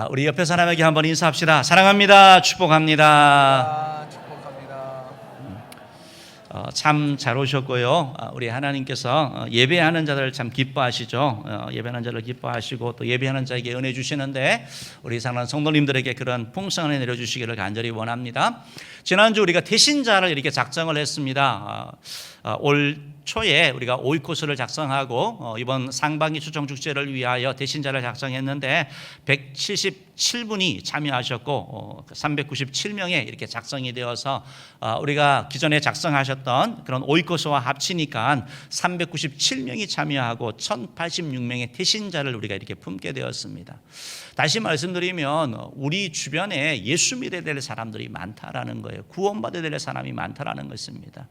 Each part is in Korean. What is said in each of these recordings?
우리 옆에 사람에게 한번 인사합시다. 사랑합니다. 축복합니다. 축복합니다. 참 잘 오셨고요. 우리 하나님께서 예배하는 자들을 참 기뻐하시죠. 예배하는 자를 기뻐하시고 또 예배하는 자에게 은혜 주시는데 우리 사랑하는 성도님들에게 그런 풍성한 은혜 내려주시기를 간절히 원합니다. 지난주 우리가 대신자를 이렇게 작정을 했습니다. 올 초에 우리가 오이코스를 작성하고 이번 상반기 추정 축제를 위하여 대신자를 작성했는데 177분이 참여하셨고 397명에 이렇게 작성이 되어서 우리가 기존에 작성하셨던 그런 오이코스와 합치니까 397명이 참여하고 1086명의 대신자를 우리가 이렇게 품게 되었습니다. 다시 말씀드리면 우리 주변에 예수 믿어야 될 사람들이 많다라는 거예요. 구원받아야 될 사람이 많다라는 것입니다.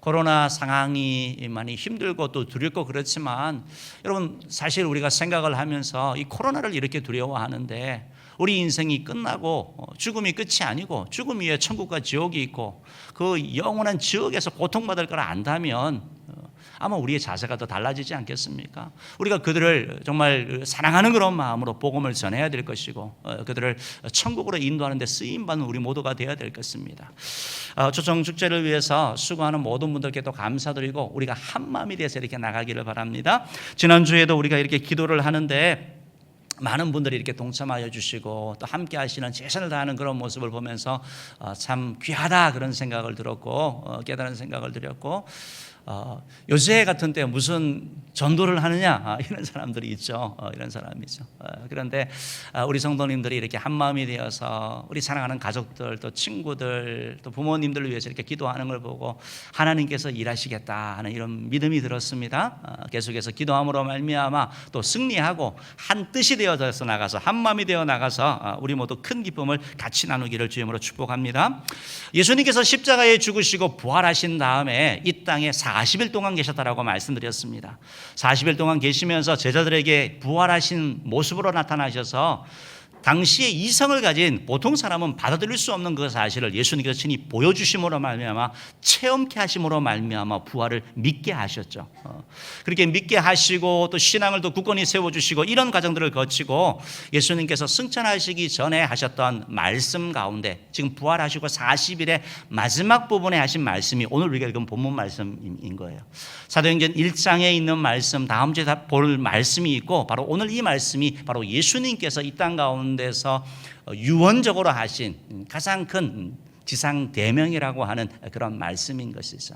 코로나 상황이 많이 힘들고 또 두렵고 그렇지만 여러분 사실 우리가 생각을 하면서 이 코로나를 이렇게 두려워하는데 우리 인생이 끝나고 죽음이 끝이 아니고 죽음 위에 천국과 지옥이 있고 그 영원한 지옥에서 고통받을 걸 안다면 아마 우리의 자세가 더 달라지지 않겠습니까? 우리가 그들을 정말 사랑하는 그런 마음으로 복음을 전해야 될 것이고 그들을 천국으로 인도하는 데 쓰임받는 우리 모두가 되어야 될 것입니다. 초청 축제를 위해서 수고하는 모든 분들께 또 감사드리고 우리가 한 마음이 돼서 이렇게 나가기를 바랍니다. 지난주에도 우리가 이렇게 기도를 하는데 많은 분들이 이렇게 동참하여 주시고 또 함께 하시는 최선을 다하는 그런 모습을 보면서 참 귀하다 그런 생각을 들었고 깨달은 생각을 드렸고 요새 같은 때 무슨 전도를 하느냐 이런 사람들이 있죠. 이런 사람이죠. 그런데 우리 성도님들이 이렇게 한 마음이 되어서 우리 사랑하는 가족들 또 친구들 또 부모님들을 위해서 이렇게 기도하는 걸 보고 하나님께서 일하시겠다 하는 이런 믿음이 들었습니다. 계속해서 기도함으로 말미암아 또 승리하고 한 뜻이 되어서 나가서 한 마음이 되어 나가서 우리 모두 큰 기쁨을 같이 나누기를 주님으로 축복합니다. 예수님께서 십자가에 죽으시고 부활하신 다음에 이 땅에 40일 동안 계셨다라고 말씀드렸습니다. 40일 동안 계시면서 제자들에게 부활하신 모습으로 나타나셔서 당시에 이성을 가진 보통 사람은 받아들일 수 없는 그 사실을 예수님께서 친히 보여주심으로 말미암아 체험케 하심으로 말미암아 부활을 믿게 하셨죠. 그렇게 믿게 하시고 또 신앙을 또 굳건히 세워주시고 이런 과정들을 거치고 예수님께서 승천하시기 전에 하셨던 말씀 가운데 지금 부활하시고 40일의 마지막 부분에 하신 말씀이 오늘 우리가 읽은 본문 말씀인 거예요. 사도행전 1장에 있는 말씀 다음 주에 볼 말씀이 있고 바로 오늘 이 말씀이 바로 예수님께서 이 땅 가운데 데서 유언적으로 하신 가장 큰 지상 대명이라고 하는 그런 말씀인 것이죠.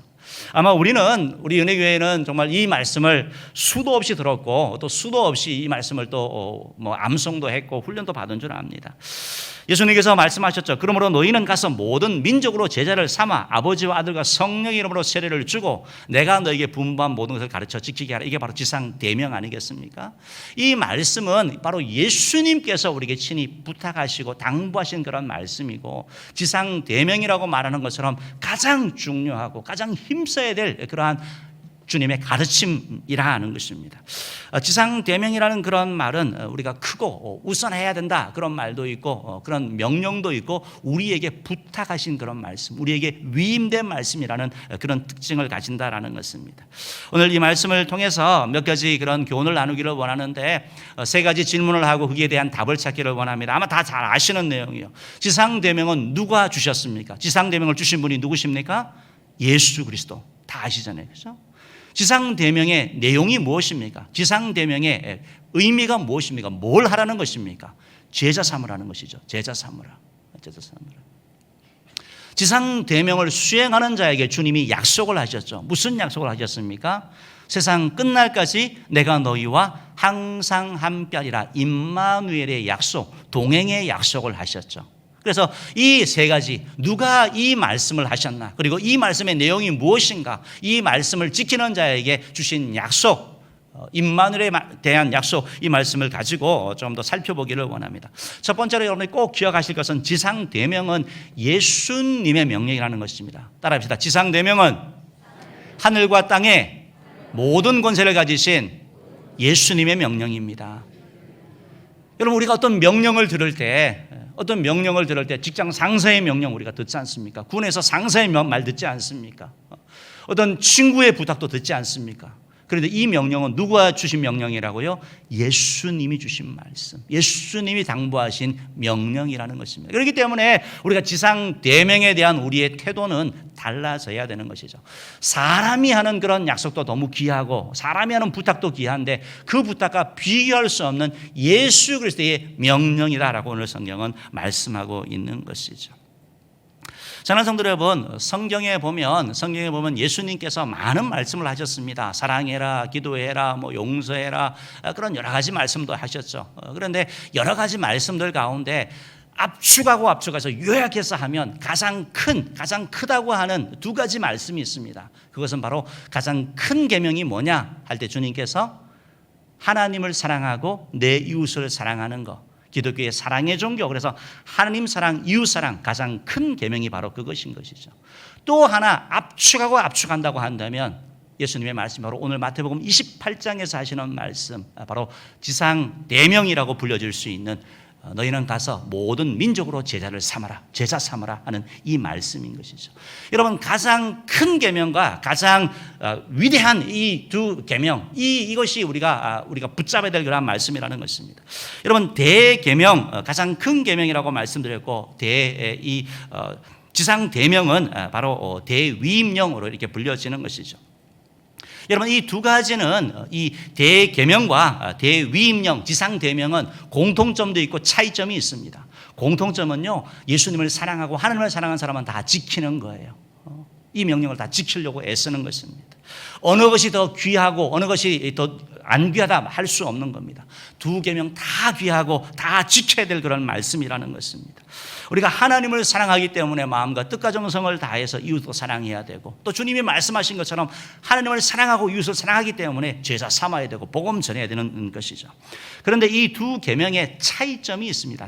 아마 우리 은혜교회는 정말 이 말씀을 수도 없이 들었고 또 수도 없이 이 말씀을 또 암송도 했고 훈련도 받은 줄 압니다. 예수님께서 말씀하셨죠. 그러므로 너희는 가서 모든 민족으로 제자를 삼아 아버지와 아들과 성령의 이름으로 세례를 주고 내가 너에게 분부한 모든 것을 가르쳐 지키게 하라. 이게 바로 지상 대명 아니겠습니까? 이 말씀은 바로 예수님께서 우리에게 친히 부탁하시고 당부하신 그런 말씀이고 지상 대명이라고 말하는 것처럼 가장 중요하고 가장 힘써야 될 그러한 주님의 가르침이라 하는 것입니다. 지상대명이라는 그런 말은 우리가 크고 우선해야 된다 그런 말도 있고 그런 명령도 있고 우리에게 부탁하신 그런 말씀, 우리에게 위임된 말씀이라는 그런 특징을 가진다라는 것입니다. 오늘 이 말씀을 통해서 몇 가지 그런 교훈을 나누기를 원하는데 세 가지 질문을 하고 거기에 대한 답을 찾기를 원합니다. 아마 다 잘 아시는 내용이에요. 지상대명은 누가 주셨습니까? 지상대명을 주신 분이 누구십니까? 예수 그리스도. 다 아시잖아요. 그렇죠? 지상대명의 내용이 무엇입니까? 지상대명의 의미가 무엇입니까? 뭘 하라는 것입니까? 제자 삼으라는 것이죠. 제자 삼으라. 지상대명을 수행하는 자에게 주님이 약속을 하셨죠. 무슨 약속을 하셨습니까? 세상 끝날까지 내가 너희와 항상 함께하리라. 임마누엘의 약속, 동행의 약속을 하셨죠. 그래서 이 세 가지 누가 이 말씀을 하셨나 그리고 이 말씀의 내용이 무엇인가 이 말씀을 지키는 자에게 주신 약속 임마누엘에 대한 약속 이 말씀을 가지고 좀 더 살펴보기를 원합니다. 첫 번째로 여러분이 꼭 기억하실 것은 지상대명은 예수님의 명령이라는 것입니다. 따라합시다. 지상대명은 하늘과 땅의 모든 권세를 가지신 예수님의 명령입니다. 여러분 우리가 어떤 명령을 들을 때 직장 상사의 명령 우리가 듣지 않습니까? 군에서 상사의 말 듣지 않습니까? 어떤 친구의 부탁도 듣지 않습니까? 그런데 이 명령은 누가 주신 명령이라고요? 예수님이 주신 말씀, 예수님이 당부하신 명령이라는 것입니다. 그렇기 때문에 우리가 지상 대명에 대한 우리의 태도는 달라져야 되는 것이죠. 사람이 하는 그런 약속도 너무 귀하고 사람이 하는 부탁도 귀한데 그 부탁과 비교할 수 없는 예수 그리스도의 명령이다라고 오늘 성경은 말씀하고 있는 것이죠. 사랑하는 성도 여러분, 성경에 보면 예수님께서 많은 말씀을 하셨습니다. 사랑해라, 기도해라, 용서해라, 그런 여러 가지 말씀도 하셨죠. 그런데 여러 가지 말씀들 가운데 압축해서 요약해서 하면 가장 크다고 하는 두 가지 말씀이 있습니다. 그것은 바로 가장 큰 계명이 뭐냐 할 때 주님께서 하나님을 사랑하고 내 이웃을 사랑하는 것, 기독교의 사랑의 종교, 그래서 하나님 사랑, 이웃 사랑, 가장 큰 계명이 바로 그것인 것이죠. 또 하나 압축한다고 한다면 예수님의 말씀이 바로 오늘 마태복음 28장에서 하시는 말씀, 바로 지상 대명이라고 불려질 수 있는 너희는 가서 모든 민족으로 제자 삼아라 하는 이 말씀인 것이죠. 여러분, 가장 큰 계명과 가장 위대한 이 두 계명, 이것이 우리가 붙잡아야 될 그런 말씀이라는 것입니다. 여러분, 대계명, 가장 큰 계명이라고 말씀드렸고, 지상 대명은 바로 대위임령으로 이렇게 불려지는 것이죠. 여러분, 이 두 가지는 이 대계명과 대위임령, 지상대명은 공통점도 있고 차이점이 있습니다. 공통점은요, 예수님을 사랑하고 하나님을 사랑하는 사람은 다 지키는 거예요. 이 명령을 다 지키려고 애쓰는 것입니다. 어느 것이 더 귀하고 어느 것이 더 안 귀하다 할 수 없는 겁니다. 두 계명 다 귀하고 다 지켜야 될 그런 말씀이라는 것입니다. 우리가 하나님을 사랑하기 때문에 마음과 뜻과 정성을 다해서 이웃도 사랑해야 되고, 또 주님이 말씀하신 것처럼 하나님을 사랑하고 이웃을 사랑하기 때문에 제자 삼아야 되고 복음 전해야 되는 것이죠. 그런데 이 두 계명에 차이점이 있습니다.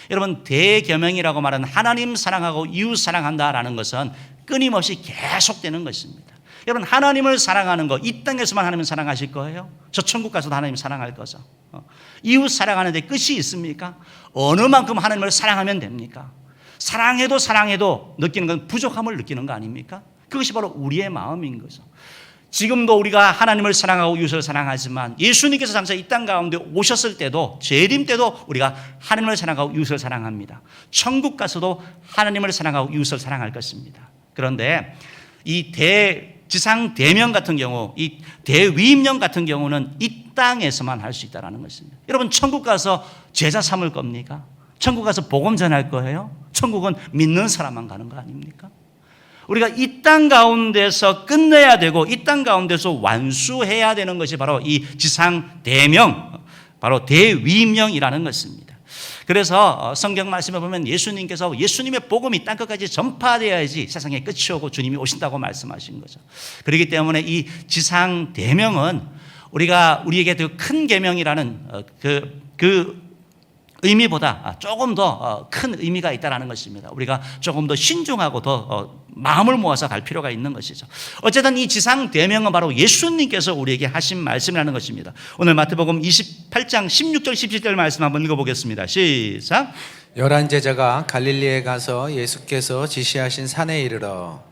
여러분, 대계명이라고 말하는 하나님 사랑하고 이웃 사랑한다라는 것은 끊임없이 계속되는 것입니다. 여러분, 하나님을 사랑하는 거, 이 땅에서만 하나님을 사랑하실 거예요? 저 천국 가서도 하나님 사랑할 거죠. 이웃 사랑하는 데 끝이 있습니까? 어느 만큼 하나님을 사랑하면 됩니까? 사랑해도 느끼는 건 부족함을 느끼는 거 아닙니까? 그것이 바로 우리의 마음인 거죠. 지금도 우리가 하나님을 사랑하고 이웃을 사랑하지만 예수님께서 장차 이 땅 가운데 오셨을 때도, 재림 때도 우리가 하나님을 사랑하고 이웃을 사랑합니다. 천국 가서도 하나님을 사랑하고 이웃을 사랑할 것입니다. 그런데 이 지상 대명 같은 경우, 이 대위임령 같은 경우는 이 땅에서만 할 수 있다는 것입니다. 여러분, 천국 가서 제자 삼을 겁니까? 천국 가서 복음 전할 거예요? 천국은 믿는 사람만 가는 거 아닙니까? 우리가 이 땅 가운데서 끝내야 되고 이 땅 가운데서 완수해야 되는 것이 바로 이 지상 대명, 바로 대위임령이라는 것입니다. 그래서 성경 말씀에 보면 예수님께서 예수님의 복음이 땅끝까지 전파되어야지 세상에 끝이 오고 주님이 오신다고 말씀하신 거죠. 그렇기 때문에 이 지상 대명은 우리에게 더 큰 계명이라는 그 의미보다 조금 더 큰 의미가 있다는 것입니다. 우리가 조금 더 신중하고 더 마음을 모아서 갈 필요가 있는 것이죠. 어쨌든 이 지상 대명은 바로 예수님께서 우리에게 하신 말씀이라는 것입니다. 오늘 마태복음 28장 16절 17절 말씀 한번 읽어보겠습니다. 시작. 11 제자가 갈릴리에 가서 예수께서 지시하신 산에 이르러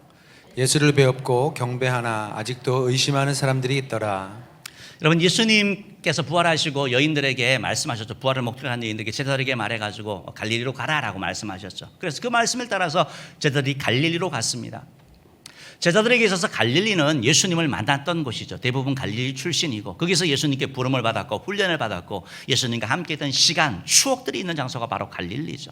예수를 배웁고 경배하나 아직도 의심하는 사람들이 있더라. 여러분, 예수님께서 부활하시고 여인들에게 말씀하셨죠. 부활을 목격한 여인들에게 제자들에게 말해가지고 갈릴리로 가라라고 말씀하셨죠. 그래서 그 말씀을 따라서 제자들이 갈릴리로 갔습니다. 제자들에게 있어서 갈릴리는 예수님을 만났던 곳이죠. 대부분 갈릴리 출신이고 거기서 예수님께 부름을 받았고 훈련을 받았고 예수님과 함께 했던 시간, 추억들이 있는 장소가 바로 갈릴리죠.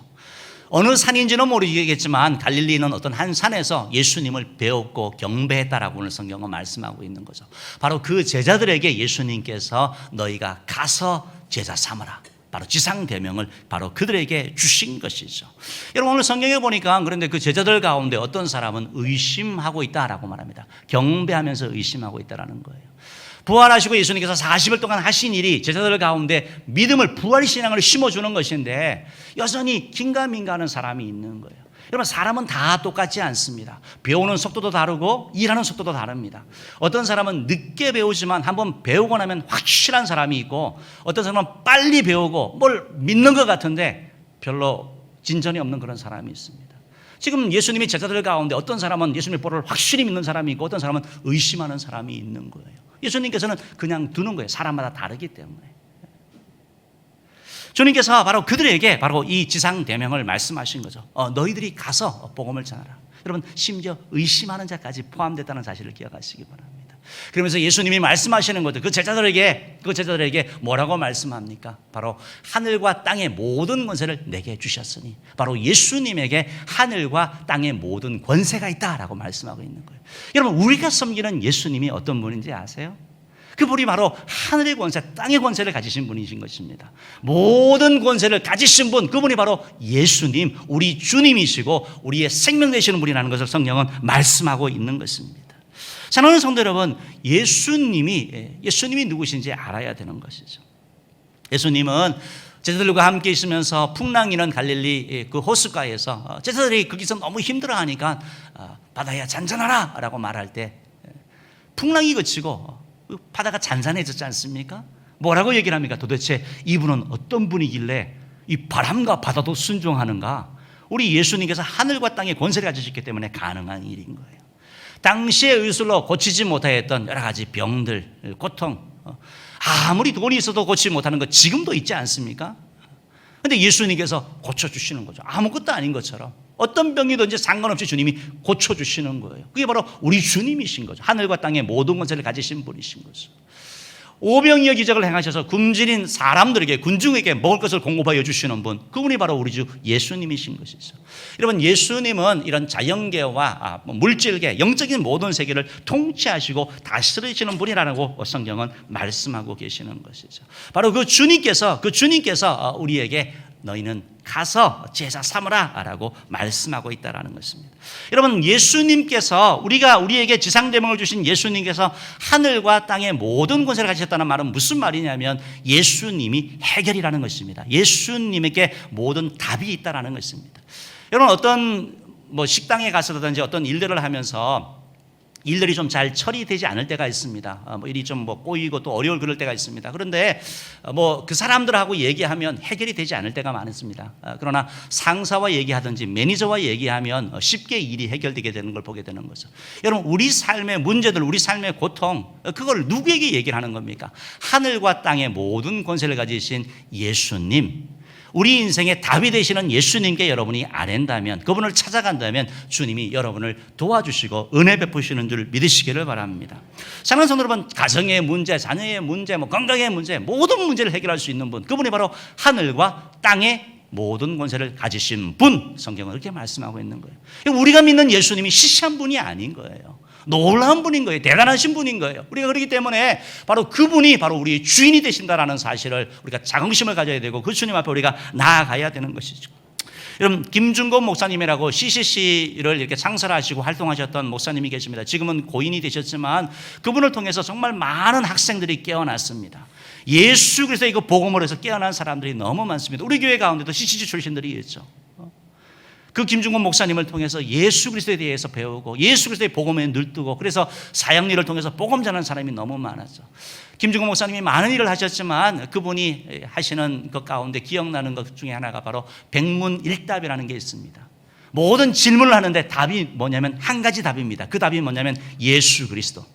어느 산인지는 모르겠지만 갈릴리는 어떤 한 산에서 예수님을 배웠고 경배했다라고 오늘 성경은 말씀하고 있는 거죠. 바로 그 제자들에게 예수님께서 너희가 가서 제자 삼으라, 바로 지상대명을 바로 그들에게 주신 것이죠. 여러분, 오늘 성경에 보니까 그런데 그 제자들 가운데 어떤 사람은 의심하고 있다라고 말합니다. 경배하면서 의심하고 있다라는 거예요. 부활하시고 예수님께서 40일 동안 하신 일이 제자들 가운데 믿음을, 부활신앙을 심어주는 것인데 여전히 긴가민가하는 사람이 있는 거예요. 여러분, 사람은 다 똑같지 않습니다. 배우는 속도도 다르고 일하는 속도도 다릅니다. 어떤 사람은 늦게 배우지만 한번 배우고 나면 확실한 사람이 있고, 어떤 사람은 빨리 배우고 뭘 믿는 것 같은데 별로 진전이 없는 그런 사람이 있습니다. 지금 예수님이 제자들 가운데 어떤 사람은 예수님의 보를 확실히 믿는 사람이 있고 어떤 사람은 의심하는 사람이 있는 거예요. 예수님께서는 그냥 두는 거예요. 사람마다 다르기 때문에. 주님께서 바로 그들에게 바로 이 지상대명을 말씀하신 거죠. 너희들이 가서 복음을 전하라. 여러분, 심지어 의심하는 자까지 포함됐다는 사실을 기억하시기 바랍니다. 그러면서 예수님이 말씀하시는 것도 그 제자들에게 뭐라고 말씀합니까? 바로 하늘과 땅의 모든 권세를 내게 주셨으니, 바로 예수님에게 하늘과 땅의 모든 권세가 있다라고 말씀하고 있는 거예요. 여러분, 우리가 섬기는 예수님이 어떤 분인지 아세요? 그분이 바로 하늘의 권세, 땅의 권세를 가지신 분이신 것입니다. 모든 권세를 가지신 분, 그분이 바로 예수님, 우리 주님이시고 우리의 생명 되시는 분이라는 것을 성경은 말씀하고 있는 것입니다. 사랑하는 성도 여러분, 예수님이 누구신지 알아야 되는 것이죠. 예수님은 제자들과 함께 있으면서 풍랑이는 갈릴리 그 호숫가에서 제자들이 거기서 너무 힘들어하니까 바다야 잔잔하라 라고 말할 때 풍랑이 그치고 바다가 잔잔해졌지 않습니까? 뭐라고 얘기를 합니까? 도대체 이분은 어떤 분이길래 이 바람과 바다도 순종하는가? 우리 예수님께서 하늘과 땅의 권세를 가지셨기 때문에 가능한 일인 거예요. 당시의 의술로 고치지 못하였던 여러 가지 병들, 고통, 아무리 돈이 있어도 고치지 못하는 것 지금도 있지 않습니까? 그런데 예수님께서 고쳐주시는 거죠. 아무것도 아닌 것처럼 어떤 병이든지 상관없이 주님이 고쳐주시는 거예요. 그게 바로 우리 주님이신 거죠. 하늘과 땅의 모든 권세를 가지신 분이신 거죠. 오병이어 기적을 행하셔서 굶주린 사람들에게, 군중에게 먹을 것을 공급하여 주시는 분, 그분이 바로 우리 주 예수님이신 것이죠. 여러분, 예수님은 이런 자연계와 물질계, 영적인 모든 세계를 통치하시고 다스리시는 분이라고 성경은 말씀하고 계시는 것이죠. 바로 그 주님께서 우리에게 너희는 가서 제자 삼으라 라고 말씀하고 있다는 것입니다. 여러분, 예수님께서 우리에게 지상대명을 주신 예수님께서 하늘과 땅의 모든 권세를 가지셨다는 말은 무슨 말이냐면 예수님이 해결이라는 것입니다. 예수님에게 모든 답이 있다는 것입니다. 여러분, 어떤 식당에 가서든지 어떤 일들을 하면서 일들이 좀 잘 처리되지 않을 때가 있습니다. 일이 좀 꼬이고 또 어려울 그럴 때가 있습니다. 그런데 그 사람들하고 얘기하면 해결이 되지 않을 때가 많습니다. 그러나 상사와 얘기하든지 매니저와 얘기하면 쉽게 일이 해결되게 되는 걸 보게 되는 거죠. 여러분, 우리 삶의 문제들, 우리 삶의 고통, 그걸 누구에게 얘기를 하는 겁니까? 하늘과 땅의 모든 권세를 가지신 예수님, 우리 인생의 답이 되시는 예수님께 여러분이 아랜다면, 그분을 찾아간다면 주님이 여러분을 도와주시고 은혜 베푸시는 줄 믿으시기를 바랍니다. 사랑하는 성도 여러분, 가정의 문제, 자녀의 문제, 건강의 문제, 모든 문제를 해결할 수 있는 분, 그분이 바로 하늘과 땅의 모든 권세를 가지신 분, 성경은 그렇게 말씀하고 있는 거예요. 우리가 믿는 예수님이 시시한 분이 아닌 거예요. 놀라운 분인 거예요. 대단하신 분인 거예요. 우리가 그렇기 때문에 바로 그분이 바로 우리의 주인이 되신다라는 사실을 우리가 자긍심을 가져야 되고 그 주님 앞에 우리가 나아가야 되는 것이죠. 여러분, 김준곤 목사님이라고 CCC를 이렇게 창설하시고 활동하셨던 목사님이 계십니다. 지금은 고인이 되셨지만 그분을 통해서 정말 많은 학생들이 깨어났습니다. 예수 그리스도의 그 복음으로 해서 깨어난 사람들이 너무 많습니다. 우리 교회 가운데도 CCC 출신들이 있죠. 그 김준곤 목사님을 통해서 예수 그리스도에 대해서 배우고 예수 그리스도의 복음에 늘뜨고, 그래서 사역일을 통해서 복음 전하는 사람이 너무 많았죠. 김준곤 목사님이 많은 일을 하셨지만 그분이 하시는 것 가운데 기억나는 것 중에 하나가 바로 백문일답이라는 게 있습니다. 모든 질문을 하는데 답이 뭐냐면 한 가지 답입니다. 그 답이 뭐냐면 예수 그리스도.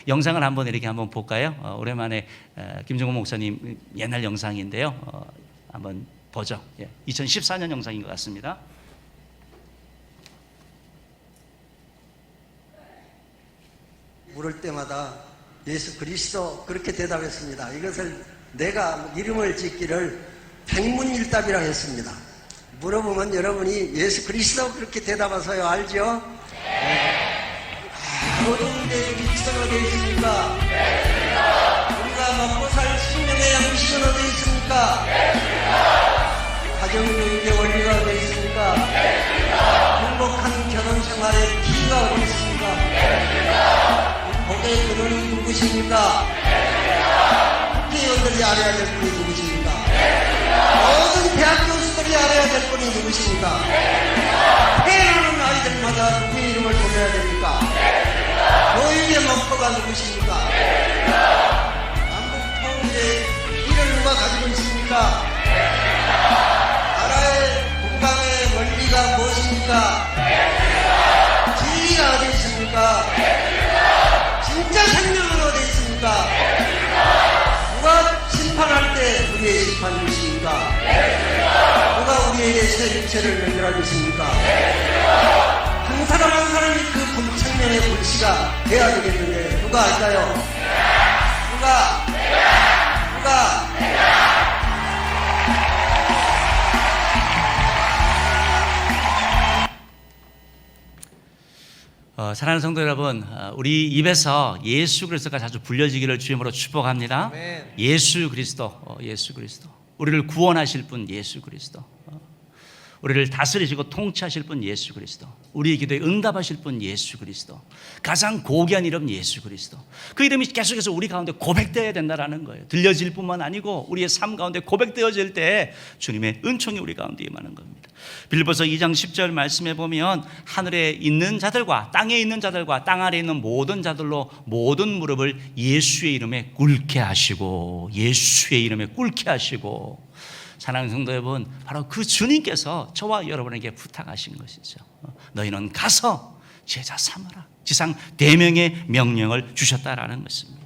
영상을 한번 이렇게 한번 볼까요? 오랜만에 김준곤 목사님 옛날 영상인데요. 한번 보죠. 2014년 영상인 것 같습니다. 물을 때마다 예수 그리스도 그렇게 대답했습니다. 이것을 내가 이름을 짓기를 백문일답이라 했습니다. 물어보면 여러분이 예수 그리스도 그렇게 대답하세요. 알죠? 모든 게 그리스도가 되어 있습니까? 우리가 먹고 살 생명의 양식은 어디 있습니까? 가정교육의 원리가 어디 있습니까? 행복한 결혼생활의 기가 어디 있습니까? 복의 근원이 누구십니까? 국회의원들이 알아야 될 분이 누구십니까? 모든 대학 교수들이 알아야 될 분이 누구십니까? 태어나는 아이들마다 누구의 이름을 불러야 됩니까? 노인의 목표가 누구십니까? 남북 통일의 길을 누가 가지고 있습니까? 나라의 국방의 원리가 무엇입니까? 진리가 어디 있습니까? 진짜 생명 교회의 세를 연결하겠습니까? 한 사람 한 사람이 그 검창년의 불씨가 돼야 되겠는데 누가 할까요? 누가? 사랑하는 성도 여러분, 우리 입에서 예수 그리스도가 자주 불려지기를 주임으로 축복합니다. 아멘. 예수 그리스도, 예수 그리스도. 우리를 구원하실 분 예수 그리스도. 우리를 다스리시고 통치하실 분 예수 그리스도. 우리의 기도에 응답하실 분 예수 그리스도. 가장 고귀한 이름 예수 그리스도. 그 이름이 계속해서 우리 가운데 고백되어야 된다는 거예요. 들려질 뿐만 아니고 우리의 삶 가운데 고백되어질 때 주님의 은총이 우리 가운데 임하는 겁니다. 빌립보서 2장 10절 말씀해 보면 하늘에 있는 자들과 땅에 있는 자들과 땅 아래에 있는 모든 자들로 모든 무릎을 예수의 이름에 꿇게 하시고, 예수의 이름에 꿇게 하시고. 사랑하는 성도 여러분, 바로 그 주님께서 저와 여러분에게 부탁하신 것이죠. 너희는 가서 제자 삼으라. 지상 대명의 명령을 주셨다라는 것입니다.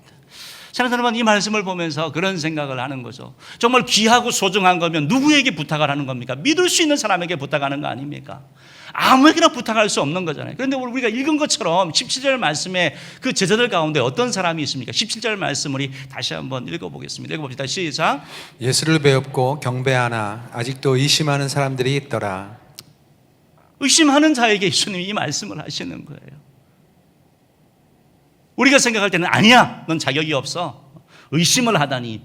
사랑하는 여러분, 이 말씀을 보면서 그런 생각을 하는 거죠. 정말 귀하고 소중한 거면 누구에게 부탁을 하는 겁니까? 믿을 수 있는 사람에게 부탁하는 거 아닙니까? 아무에게나 부탁할 수 없는 거잖아요. 그런데 우리가 읽은 것처럼 17절 말씀에 그 제자들 가운데 어떤 사람이 있습니까? 17절 말씀 우리 다시 한번 읽어보겠습니다. 읽어봅시다. 시작. 예수를 배웁고 경배하나 아직도 의심하는 사람들이 있더라. 의심하는 자에게 예수님이 이 말씀을 하시는 거예요. 우리가 생각할 때는 아니야, 넌 자격이 없어. 의심을 하다니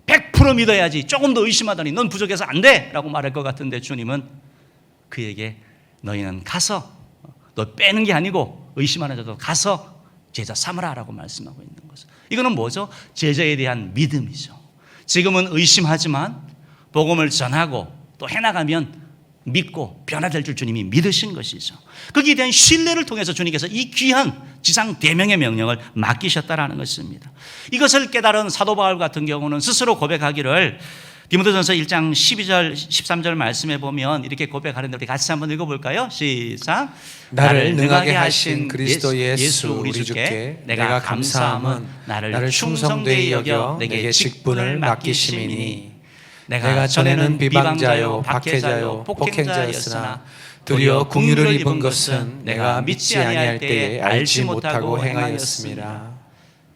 100% 믿어야지. 조금 더 의심하다니 넌 부족해서 안 돼 라고 말할 것 같은데 주님은 그에게 너희는 가서, 너 빼는 게 아니고 의심하는 자도 가서 제자 삼으라 라고 말씀하고 있는 거죠. 이거는 뭐죠? 제자에 대한 믿음이죠. 지금은 의심하지만 복음을 전하고 또 해나가면 믿고 변화될 줄 주님이 믿으신 것이죠. 거기에 대한 신뢰를 통해서 주님께서 이 귀한 지상 대명의 명령을 맡기셨다라는 것입니다. 이것을 깨달은 사도 바울 같은 경우는 스스로 고백하기를 디모데전서 1장 12절 13절 말씀해 보면 이렇게 고백하는데 우리 같이 한번 읽어볼까요? 시작. 나를 능하게 하신 그리스도 예수 우리 주께 내가 감사함은 나를 충성되이 여겨 내게 직분을 맡기심이니 내가 전에는 비방자요 박해자요 폭행자였으나 도리어 긍휼을 입은 것은 내가 믿지 아니할 때에 알지 못하고 행하였습니다.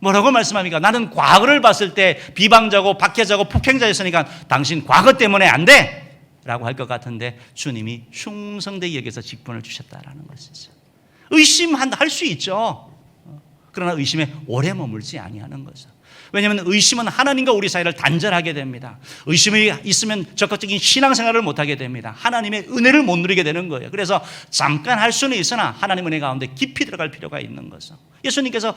뭐라고 말씀합니까? 나는 과거를 봤을 때 비방자고 박해자고 폭행자였으니까 당신 과거 때문에 안 돼! 라고 할 것 같은데 주님이 충성되게 여기서 직분을 주셨다라는 것이죠. 의심할 수 있죠. 그러나 의심에 오래 머물지 아니하는 거죠. 왜냐하면 의심은 하나님과 우리 사이를 단절하게 됩니다. 의심이 있으면 적극적인 신앙생활을 못하게 됩니다. 하나님의 은혜를 못 누리게 되는 거예요. 그래서 잠깐 할 수는 있으나 하나님 은혜 가운데 깊이 들어갈 필요가 있는 거죠. 예수님께서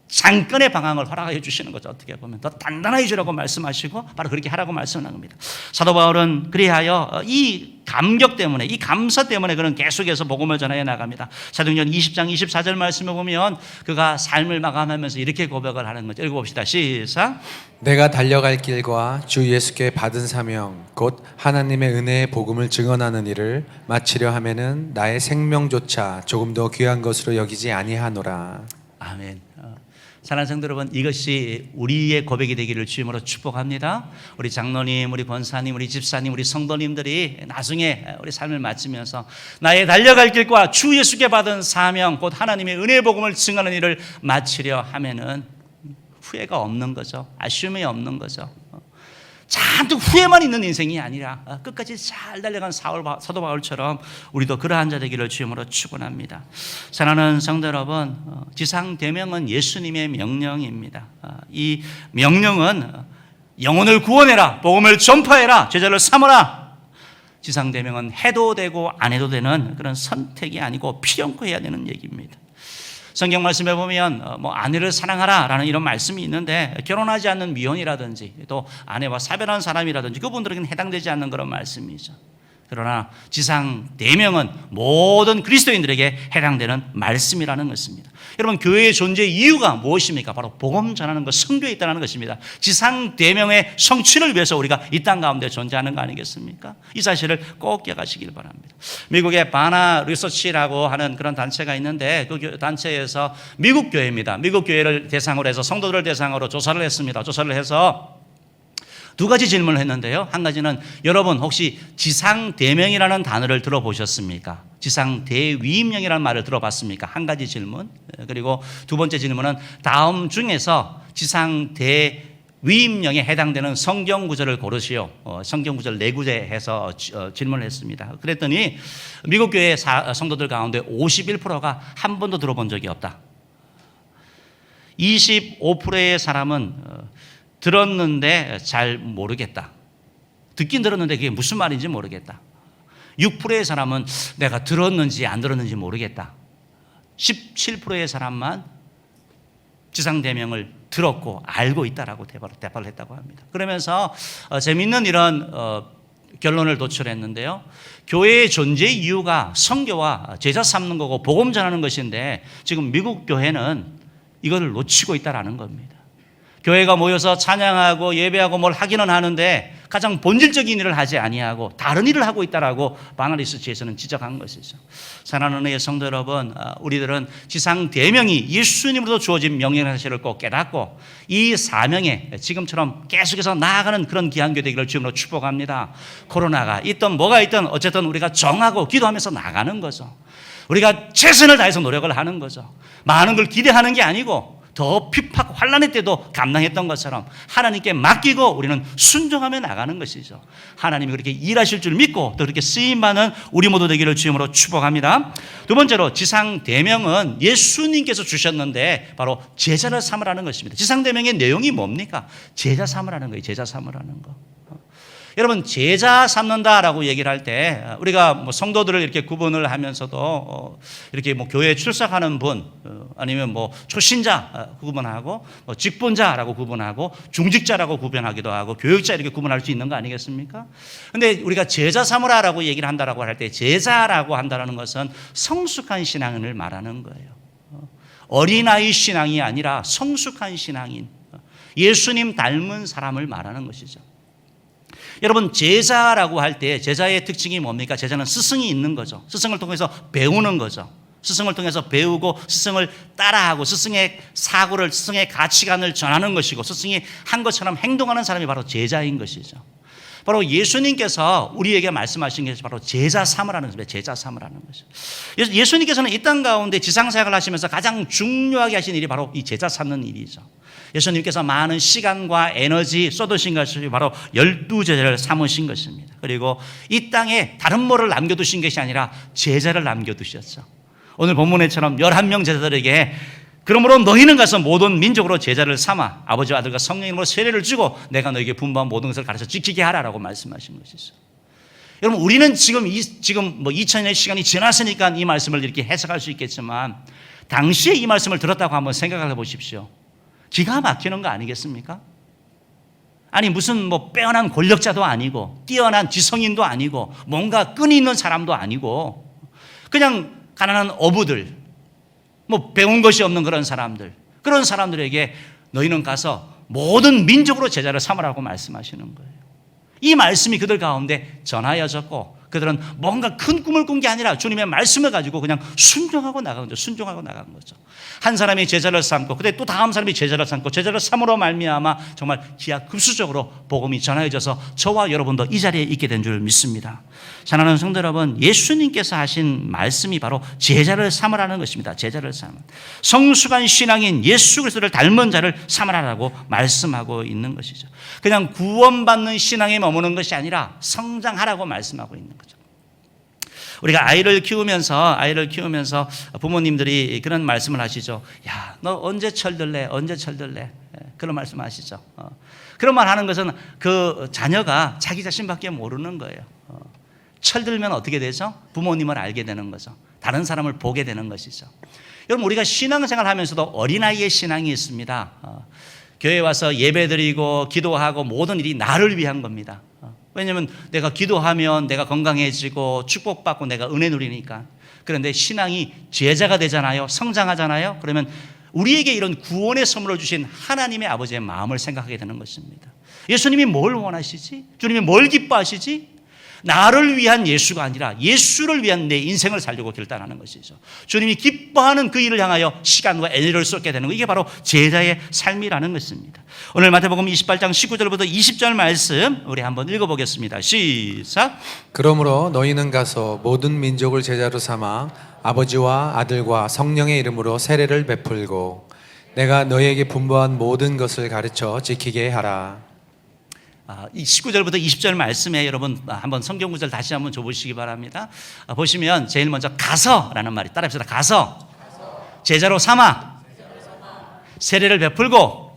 잠깐의 방황을 허락해 주시는 거죠. 어떻게 보면 더 단단해지라고 말씀하시고 바로 그렇게 하라고 말씀을 한 겁니다. 사도 바울은 그리하여 이 감격 때문에, 이 감사 때문에 그는 계속해서 복음을 전하여 나갑니다. 사도행전 20장 24절 말씀을 보면 그가 삶을 마감하면서 이렇게 고백을 하는 거죠. 읽어봅시다. 시작. 내가 달려갈 길과 주 예수께 받은 사명 곧 하나님의 은혜의 복음을 증언하는 일을 마치려 하면은 나의 생명조차 조금 더 귀한 것으로 여기지 아니하노라. 아멘. 사랑하는 성도 여러분, 이것이 우리의 고백이 되기를 주임으로 축복합니다. 우리 장로님, 우리 권사님, 우리 집사님, 우리 성도님들이 나중에 우리 삶을 마치면서 나의 달려갈 길과 주 예수께 받은 사명 곧 하나님의 은혜의 복음을 증언하는 일을 마치려 하면은 후회가 없는 거죠. 아쉬움이 없는 거죠. 잔뜩 후회만 있는 인생이 아니라 끝까지 잘 달려간 사도 바울처럼 우리도 그러한 자 되기를 주임으로 축원합니다. 사랑하는 성도 여러분, 지상 대명은 예수님의 명령입니다. 이 명령은 영혼을 구원해라, 복음을 전파해라, 제자를 삼으라. 지상 대명은 해도 되고 안 해도 되는 그런 선택이 아니고 필연코 해야 되는 얘기입니다. 성경 말씀에 보면 아내를 사랑하라라는 이런 말씀이 있는데 결혼하지 않는 미혼이라든지 또 아내와 사별한 사람이라든지 그분들에게는 해당되지 않는 그런 말씀이죠. 그러나 지상 대명은 모든 그리스도인들에게 해당되는 말씀이라는 것입니다. 여러분, 교회의 존재의 이유가 무엇입니까? 바로 복음 전하는 것, 선교에 있다는 것입니다. 지상 대명의 성취를 위해서 우리가 이 땅 가운데 존재하는 거 아니겠습니까? 이 사실을 꼭 기억하시길 바랍니다. 미국의 바나 리서치라고 하는 그런 단체가 있는데 그 단체에서 미국 교회입니다. 미국 교회를 대상으로 해서 성도들을 대상으로 조사를 했습니다. 조사를 해서 두 가지 질문을 했는데요. 한 가지는 여러분 혹시 지상대명이라는 단어를 들어보셨습니까? 지상대위임령이라는 말을 들어봤습니까? 한 가지 질문. 그리고 두 번째 질문은 다음 중에서 지상대위임령에 해당되는 성경 구절을 고르시오. 성경 구절 4구절 해서 질문을 했습니다. 그랬더니 미국 교회 성도들 가운데 51%가 한 번도 들어본 적이 없다. 25%의 사람은 들었는데 잘 모르겠다. 듣긴 들었는데 그게 무슨 말인지 모르겠다. 6%의 사람은 내가 들었는지 안 들었는지 모르겠다. 17%의 사람만 지상대명을 들었고 알고 있다라고 대답을 했다고 합니다. 그러면서 재미있는 이런 결론을 도출했는데요. 교회의 존재 이유가 선교와 제자 삼는 거고 복음 전하는 것인데 지금 미국 교회는 이걸 놓치고 있다라는 겁니다. 교회가 모여서 찬양하고 예배하고 뭘 하기는 하는데 가장 본질적인 일을 하지 아니하고 다른 일을 하고 있다라고 바나리스트에서는 지적한 것이죠. 사랑하는 은혜의 성도 여러분, 우리들은 지상 대명이 예수님으로도 주어진 명령의 사실을 꼭 깨닫고 이 사명에 지금처럼 계속해서 나아가는 그런 귀한 교회 되기를 주님으로 축복합니다. 코로나가 있든 뭐가 있든 어쨌든 우리가 정하고 기도하면서 나가는 거죠. 우리가 최선을 다해서 노력을 하는 거죠. 많은 걸 기대하는 게 아니고 더 핍박 환난의 때도 감당했던 것처럼 하나님께 맡기고 우리는 순종하며 나가는 것이죠. 하나님이 그렇게 일하실 줄 믿고 또 그렇게 쓰임받는 우리 모두 되기를 주님으로 축복합니다. 두 번째로 지상대명은 예수님께서 주셨는데 바로 제자를 삼으라는 것입니다. 지상대명의 내용이 뭡니까? 제자 삼으라는 거예요. 제자 삼으라는 거. 여러분, 제자 삼는다라고 얘기를 할 때 우리가 뭐 성도들을 이렇게 구분을 하면서도 이렇게 뭐 교회에 출석하는 분 아니면 뭐 초신자 구분하고 뭐 직분자라고 구분하고 중직자라고 구분하기도 하고 교육자 이렇게 구분할 수 있는 거 아니겠습니까? 근데 우리가 제자 삼으라라고 얘기를 한다라고 할 때 제자라고 한다는 것은 성숙한 신앙을 말하는 거예요. 어린아이 신앙이 아니라 성숙한 신앙인 예수님 닮은 사람을 말하는 것이죠. 여러분, 제자라고 할 때 제자의 특징이 뭡니까? 제자는 스승이 있는 거죠. 스승을 통해서 배우는 거죠. 스승을 통해서 배우고 스승을 따라하고 스승의 사고를, 스승의 가치관을 전하는 것이고 스승이 한 것처럼 행동하는 사람이 바로 제자인 것이죠. 바로 예수님께서 우리에게 말씀하신 것이 바로 제자 삼으라는 것입니다. 제자 삼으라는 것이죠. 예수님께서는 이 땅 가운데 지상사역을 하시면서 가장 중요하게 하신 일이 바로 이 제자 삼는 일이죠. 예수님께서 많은 시간과 에너지 쏟으신 것이 바로 12제자를 삼으신 것입니다. 그리고 이 땅에 다른 뭐를 남겨두신 것이 아니라 제자를 남겨두셨죠. 오늘 본문에처럼 11명 제자들에게 그러므로 너희는 가서 모든 민족으로 제자를 삼아 아버지와 아들과 성령으로 세례를 주고 내가 너에게 분부한 모든 것을 가르쳐 지키게 하라라고 말씀하신 것이죠. 여러분, 우리는 지금 2000년의 시간이 지났으니까 이 말씀을 이렇게 해석할 수 있겠지만 당시에 이 말씀을 들었다고 한번 생각을 해보십시오. 기가 막히는 거 아니겠습니까? 아니 무슨 뭐 빼어난 권력자도 아니고 뛰어난 지성인도 아니고 뭔가 끈이 있는 사람도 아니고 그냥 가난한 어부들, 뭐 배운 것이 없는 그런 사람들에게 너희는 가서 모든 민족으로 제자를 삼으라고 말씀하시는 거예요. 이 말씀이 그들 가운데 전하여졌고 그들은 뭔가 큰 꿈을 꾼 게 아니라 주님의 말씀을 가지고 그냥 순종하고 나간 거죠. 순종하고 나간 거죠. 한 사람이 제자를 삼고 그때 또 다음 사람이 제자를 삼고 제자를 삼으로 말미암아 정말 기하급수적으로 복음이 전하여져서 저와 여러분도 이 자리에 있게 된 줄 믿습니다. 사랑하는 성도 여러분, 예수님께서 하신 말씀이 바로 제자를 삼으라는 것입니다. 제자를 삼은 성숙한 신앙인 예수 그리스도를 닮은 자를 삼으라고 말씀하고 있는 것이죠. 그냥 구원받는 신앙에 머무는 것이 아니라 성장하라고 말씀하고 있는 거죠. 우리가 아이를 키우면서 부모님들이 그런 말씀을 하시죠. 야, 너 언제 철들래? 언제 철들래? 그런 말씀 하시죠. 그런 말 하는 것은 그 자녀가 자기 자신밖에 모르는 거예요. 철들면 어떻게 되죠? 부모님을 알게 되는 거죠. 다른 사람을 보게 되는 것이죠. 여러분, 우리가 신앙생활 하면서도 어린아이의 신앙이 있습니다. 교회에 와서 예배드리고 기도하고 모든 일이 나를 위한 겁니다. 왜냐하면 내가 기도하면 내가 건강해지고 축복받고 내가 은혜 누리니까. 그런데 신앙이 제자가 되잖아요. 성장하잖아요. 그러면 우리에게 이런 구원의 선물을 주신 하나님의 아버지의 마음을 생각하게 되는 것입니다. 예수님이 뭘 원하시지? 주님이 뭘 기뻐하시지? 나를 위한 예수가 아니라 예수를 위한 내 인생을 살려고 결단하는 것이죠. 주님이 기뻐하는 그 일을 향하여 시간과 에너지를 쏟게 되는 것, 이게 바로 제자의 삶이라는 것입니다. 오늘 마태복음 28장 19절부터 20절 말씀 우리 한번 읽어보겠습니다. 시작. 그러므로 너희는 가서 모든 민족을 제자로 삼아 아버지와 아들과 성령의 이름으로 세례를 베풀고 내가 너희에게 분부한 모든 것을 가르쳐 지키게 하라. 이 19절부터 20절 말씀에 여러분 한번 성경 구절 다시 한번 줘보시기 바랍니다. 보시면 제일 먼저 가서라는 말이 따라합시다. 가서 제자로 삼아 세례를 베풀고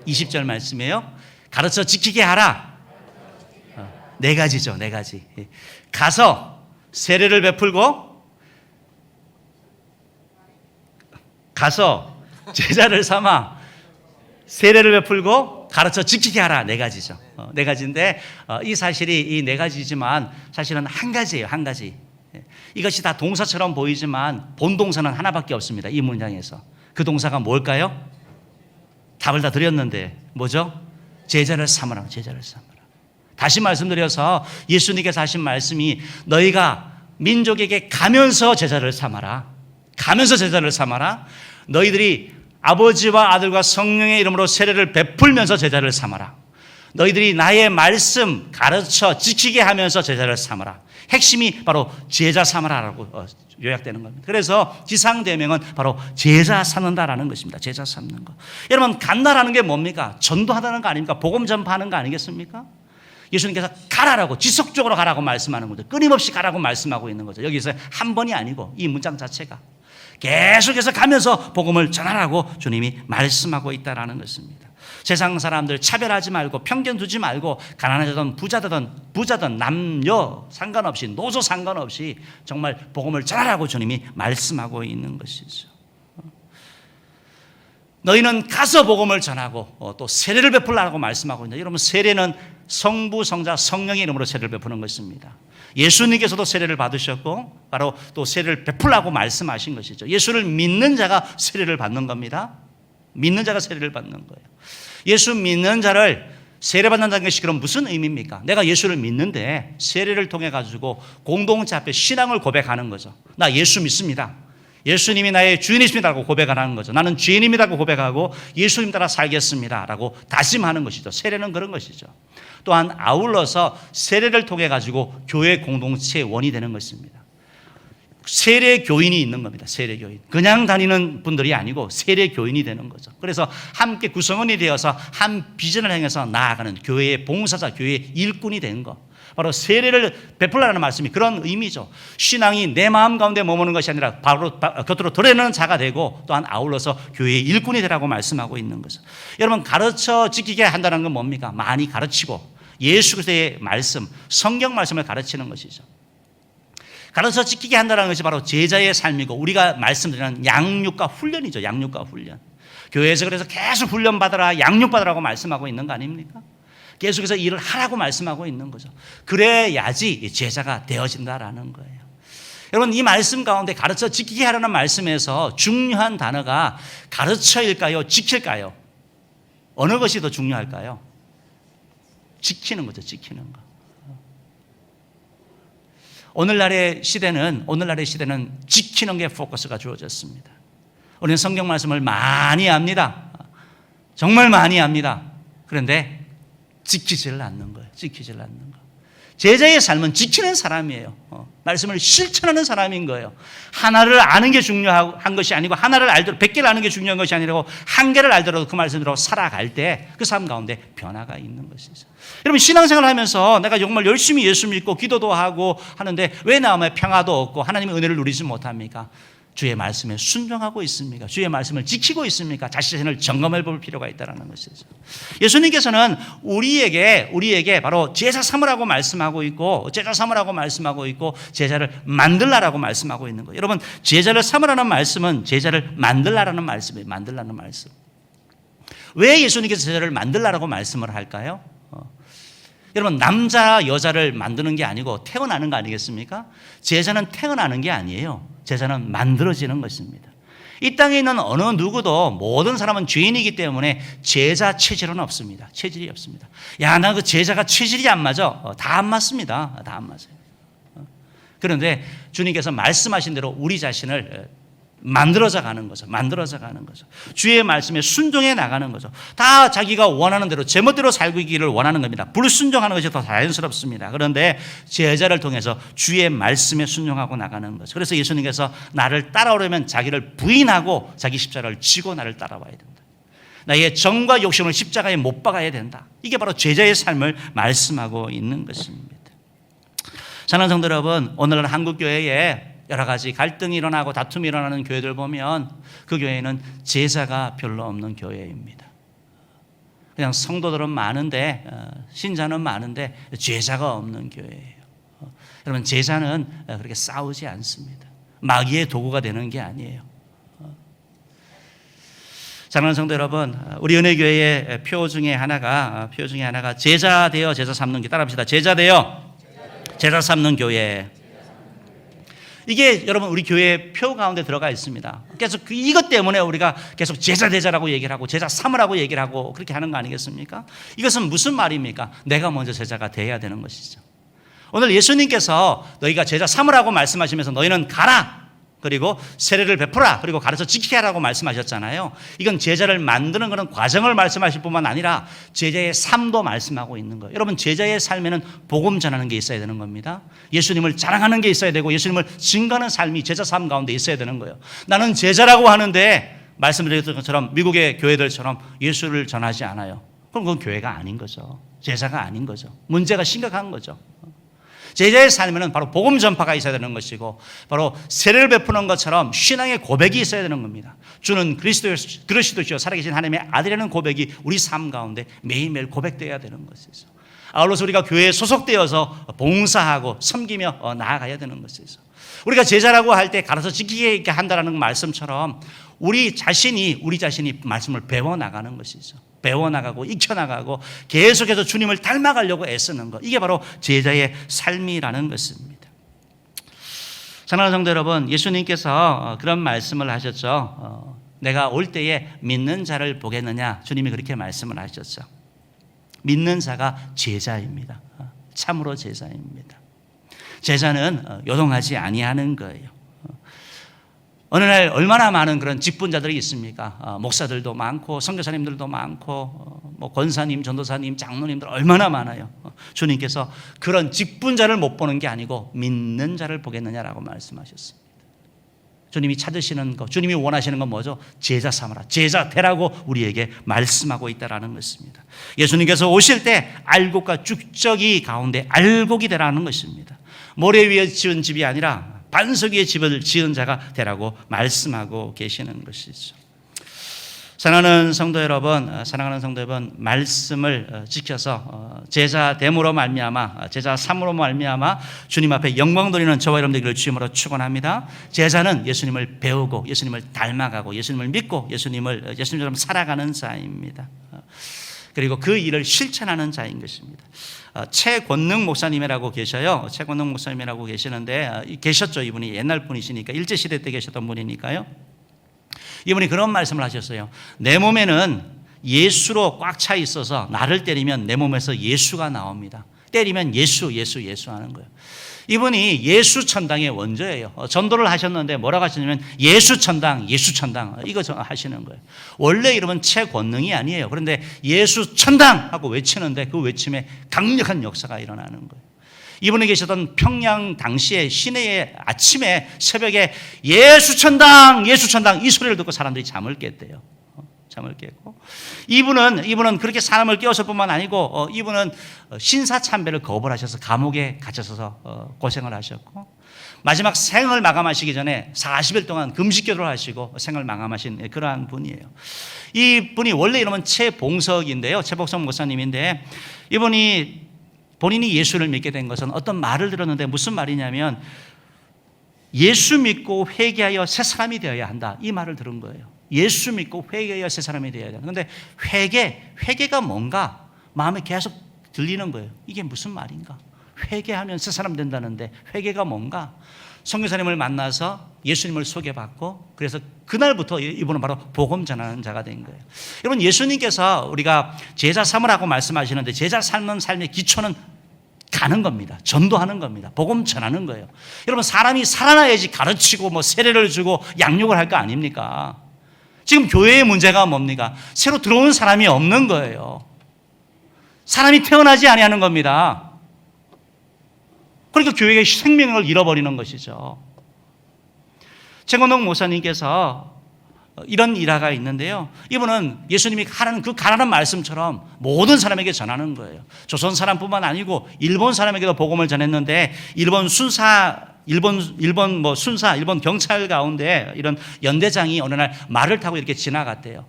20절 말씀이에요. 가르쳐 지키게 하라. 네 가지죠. 네 가지. 가서 세례를 베풀고 가서 제자를 삼아 세례를 베풀고 가르쳐 지키게 하라. 네 가지죠. 네 가지인데 이 사실이 이 네 가지지만 사실은 한 가지예요. 한 가지. 이것이 다 동사처럼 보이지만 본 동사는 하나밖에 없습니다. 이 문장에서. 그 동사가 뭘까요? 답을 다 드렸는데 뭐죠? 제자를 삼으라. 제자를 삼으라. 다시 말씀드려서 예수님께서 하신 말씀이 너희가 민족에게 가면서 제자를 삼아라. 가면서 제자를 삼아라. 너희들이 아버지와 아들과 성령의 이름으로 세례를 베풀면서 제자를 삼아라. 너희들이 나의 말씀 가르쳐 지키게 하면서 제자를 삼아라. 핵심이 바로 제자 삼아라라고 요약되는 겁니다. 그래서 지상대명은 바로 제자 삼는다라는 것입니다. 제자 삼는 것. 여러분 간다라는 게 뭡니까? 전도하다는 거 아닙니까? 복음 전파하는 거 아니겠습니까? 예수님께서 가라라고 지속적으로 가라고 말씀하는 거죠. 끊임없이 가라고 말씀하고 있는 거죠. 여기서 한 번이 아니고 이 문장 자체가 계속해서 가면서 복음을 전하라고 주님이 말씀하고 있다라는 것입니다. 세상 사람들 차별하지 말고 편견 두지 말고 가난하든 부자든 남녀 상관없이 노소 상관없이 정말 복음을 전하라고 주님이 말씀하고 있는 것이죠. 너희는 가서 복음을 전하고 또 세례를 베풀라고 말씀하고 있는데 여러분 세례는 성부 성자 성령의 이름으로 세례를 베푸는 것입니다. 예수님께서도 세례를 받으셨고 바로 또 세례를 베풀라고 말씀하신 것이죠. 예수를 믿는 자가 세례를 받는 겁니다. 믿는 자가 세례를 받는 거예요. 예수 믿는 자를 세례받는다는 것이 그럼 무슨 의미입니까? 내가 예수를 믿는데 세례를 통해 가지고 공동체 앞에 신앙을 고백하는 거죠. 나 예수 믿습니다. 예수님이 나의 주인이십니다라고 고백하는 거죠. 나는 주인입니다라고 고백하고 예수님 따라 살겠습니다라고 다짐하는 것이죠. 세례는 그런 것이죠. 또한 아울러서 세례를 통해 가지고 교회 공동체의 원이 되는 것입니다. 세례 교인이 있는 겁니다. 세례 교인. 그냥 다니는 분들이 아니고 세례 교인이 되는 거죠. 그래서 함께 구성원이 되어서 한 비전을 향해서 나아가는 교회의 봉사자, 교회의 일꾼이 된 거. 바로 세례를 베풀라는 말씀이 그런 의미죠. 신앙이 내 마음 가운데 머무는 것이 아니라 바로 겉으로 드러내는 자가 되고 또한 아울러서 교회의 일꾼이 되라고 말씀하고 있는 거죠. 여러분 가르쳐 지키게 한다는 건 뭡니까? 많이 가르치고 예수 그리스도의 말씀, 성경 말씀을 가르치는 것이죠. 가르쳐 지키게 한다는 것이 바로 제자의 삶이고 우리가 말씀드리는 양육과 훈련이죠. 양육과 훈련. 교회에서 그래서 계속 훈련받아라, 양육받으라고 말씀하고 있는 거 아닙니까? 계속해서 일을 하라고 말씀하고 있는 거죠. 그래야지 제자가 되어진다라는 거예요. 여러분 이 말씀 가운데 가르쳐 지키게 하라는 말씀에서 중요한 단어가 가르쳐일까요? 지킬까요? 어느 것이 더 중요할까요? 지키는 거죠. 지키는 거. 오늘날의 시대는 지키는 게 포커스가 주어졌습니다. 우리는 성경 말씀을 많이 합니다. 정말 많이 합니다. 그런데 지키지를 않는 거예요. 지키지를 않는 거. 제자의 삶은 지키는 사람이에요. 말씀을 실천하는 사람인 거예요. 하나를 아는 게 중요한 것이 아니고 하나를 알도록 100개를 아는 게 중요한 것이 아니고 한 개를 알더라도 그 말씀대로 살아갈 때 그 삶 가운데 변화가 있는 것이죠. 여러분 신앙생활을 하면서 내가 정말 열심히 예수 믿고 기도도 하고 하는데 왜 내 마음에 평화도 없고 하나님의 은혜를 누리지 못합니까? 주의 말씀에 순종하고 있습니까? 주의 말씀을 지키고 있습니까? 자신 자신을 점검해 볼 필요가 있다는 것이죠. 예수님께서는 우리에게 바로 제자 삼으라고 말씀하고 있고 제자 삼으라고 말씀하고 있고 제자를 만들라라고 말씀하고 있는 거예요. 여러분 제자를 삼으라는 말씀은 제자를 만들라라는 말씀이에요. 만들라는 말씀. 왜 예수님께서 제자를 만들라라고 말씀을 할까요? 여러분 남자 여자를 만드는 게 아니고 태어나는 거 아니겠습니까? 제자는 태어나는 게 아니에요. 제자는 만들어지는 것입니다. 이 땅에 있는 어느 누구도 모든 사람은 죄인이기 때문에 제자 체질은 없습니다. 체질이 없습니다. 야, 나 그 제자가 체질이 안 맞아. 다 안 맞습니다. 다 안 맞아요. 그런데 주님께서 말씀하신 대로 우리 자신을 만들어져 가는 거죠. 만들어져 가는 거죠. 주의 말씀에 순종해 나가는 거죠. 다 자기가 원하는 대로 제멋대로 살고 있기를 원하는 겁니다. 불순종하는 것이 더 자연스럽습니다. 그런데 제자를 통해서 주의 말씀에 순종하고 나가는 거죠. 그래서 예수님께서 나를 따라오려면 자기를 부인하고 자기 십자가를 지고 나를 따라와야 된다. 나의 정과 욕심을 십자가에 못 박아야 된다. 이게 바로 제자의 삶을 말씀하고 있는 것입니다. 사랑하는 성도 여러분, 오늘날 한국교회에 여러 가지 갈등이 일어나고 다툼이 일어나는 교회들 보면 그 교회는 제자가 별로 없는 교회입니다. 그냥 성도들은 많은데 신자는 많은데 제자가 없는 교회예요. 여러분, 제자는 그렇게 싸우지 않습니다. 마귀의 도구가 되는 게 아니에요. 사랑하는 성도 여러분, 우리 은혜교회의 표 중에 하나가 제자 되어 제자 삼는 교회. 따라합시다. 제자 되어 제자 삼는 교회. 이게 여러분 우리 교회 표 가운데 들어가 있습니다. 계속 이것 때문에 우리가 계속 제자라고 얘기를 하고 제자 삼으라고 얘기를 하고 그렇게 하는 거 아니겠습니까? 이것은 무슨 말입니까? 내가 먼저 제자가 돼야 되는 것이죠. 오늘 예수님께서 너희가 제자 삼으라고 말씀하시면서 너희는 가라, 그리고 세례를 베풀라, 그리고 가르쳐 지키게 하라고 말씀하셨잖아요. 이건 제자를 만드는 그런 과정을 말씀하실 뿐만 아니라 제자의 삶도 말씀하고 있는 거예요. 여러분, 제자의 삶에는 복음 전하는 게 있어야 되는 겁니다. 예수님을 자랑하는 게 있어야 되고 예수님을 증거하는 삶이 제자 삶 가운데 있어야 되는 거예요. 나는 제자라고 하는데 말씀드렸던 것처럼 미국의 교회들처럼 예수를 전하지 않아요. 그럼 그건 교회가 아닌 거죠. 제자가 아닌 거죠. 문제가 심각한 거죠. 제자의 삶에는 바로 복음 전파가 있어야 되는 것이고 바로 세례를 베푸는 것처럼 신앙의 고백이 있어야 되는 겁니다. 주는 그리스도시요 살아계신 하나님의 아들이라는 고백이 우리 삶 가운데 매일매일 고백되어야 되는 것이죠. 아울러서 우리가 교회에 소속되어서 봉사하고 섬기며 나아가야 되는 것이죠. 우리가 제자라고 할 때 가르쳐 지키게 한다는 말씀처럼 우리 자신이 말씀을 배워나가는 것이죠. 배워나가고 익혀나가고 계속해서 주님을 닮아가려고 애쓰는 것, 이게 바로 제자의 삶이라는 것입니다. 사랑하는 성도 여러분, 예수님께서 그런 말씀을 하셨죠. 내가 올 때에 믿는 자를 보겠느냐, 주님이 그렇게 말씀을 하셨죠. 믿는 자가 제자입니다. 참으로 제자입니다. 제자는 요동하지 아니하는 거예요. 어느 날 얼마나 많은 그런 직분자들이 있습니까? 목사들도 많고 선교사님들도 많고 뭐 권사님, 전도사님, 장로님들 얼마나 많아요. 주님께서 그런 직분자를 못 보는 게 아니고 믿는 자를 보겠느냐라고 말씀하셨습니다. 주님이 찾으시는 것, 주님이 원하시는 건 뭐죠? 제자 삼으라, 제자 되라고 우리에게 말씀하고 있다라는 것입니다. 예수님께서 오실 때 알곡과 쭉저기 가운데 알곡이 되라는 것입니다. 모래 위에 지은 집이 아니라 반석 위에 집을 지은 자가 되라고 말씀하고 계시는 것이죠. 사랑하는 성도 여러분, 말씀을 지켜서 제자됨으로 말미암아, 제자 삼으로 말미암아 주님 앞에 영광 돌리는 저와 여러분들을 주님으로 축원합니다. 제자는 예수님을 배우고 예수님을 닮아가고 예수님을 믿고 예수님처럼 살아가는 자입니다. 그리고 그 일을 실천하는 자인 것입니다. 최권능 목사님이라고 계셔요. 최권능 목사님이라고 계시는데 계셨죠. 이분이 옛날 분이시니까 일제시대 때 계셨던 분이니까요. 이분이 그런 말씀을 하셨어요. 내 몸에는 예수로 꽉 차 있어서 나를 때리면 내 몸에서 예수가 나옵니다. 때리면 예수 하는 거예요. 이분이 예수천당의 원조예요. 전도를 하셨는데 뭐라고 하셨냐면 예수천당 이거 하시는 거예요. 원래 이름은 최권능이 아니에요. 그런데 예수천당 하고 외치는데 그 외침에 강력한 역사가 일어나는 거예요. 이분이 계셨던 평양 당시에 시내의 아침에 새벽에 예수천당 이 소리를 듣고 사람들이 잠을 깼대요. 잠을 깼고 이분은 그렇게 사람을 깨웠을 뿐만 아니고 이분은 신사참배를 거부를 하셔서 감옥에 갇혀서 고생을 하셨고 마지막 생을 마감하시기 전에 40일 동안 금식기도를 하시고 생을 마감하신 그러한 분이에요. 이분이 원래 이름은 최봉석인데요. 최봉석 목사님인데 이분이 본인이 예수를 믿게 된 것은 어떤 말을 들었는데 무슨 말이냐면 예수 믿고 회개하여 새 사람이 되어야 한다, 이 말을 들은 거예요. 예수 믿고 회개하여 새 사람이 되어야 된다. 그런데 회개가 뭔가 마음에 계속 들리는 거예요. 이게 무슨 말인가? 회개하면 새 사람 된다는데 회개가 뭔가? 선교사님을 만나서 예수님을 소개받고 그래서 그날부터 이분은 바로 복음 전하는 자가 된 거예요. 여러분, 예수님께서 우리가 제자 삼으라고 말씀하시는데 제자 삶은 삶의 기초는 가는 겁니다. 전도하는 겁니다. 복음 전하는 거예요. 여러분, 사람이 살아나야지 가르치고 뭐 세례를 주고 양육을 할 거 아닙니까? 지금 교회의 문제가 뭡니까? 새로 들어온 사람이 없는 거예요. 사람이 태어나지 아니하는 겁니다. 그러니까 교회의 생명을 잃어버리는 것이죠. 최건동 목사님께서 이런 일화가 있는데요. 이분은 예수님이 하라는 그 가라는 말씀처럼 모든 사람에게 전하는 거예요. 조선 사람뿐만 아니고 일본 사람에게도 복음을 전했는데 일본 경찰 가운데 이런 연대장이 어느 날 말을 타고 이렇게 지나갔대요.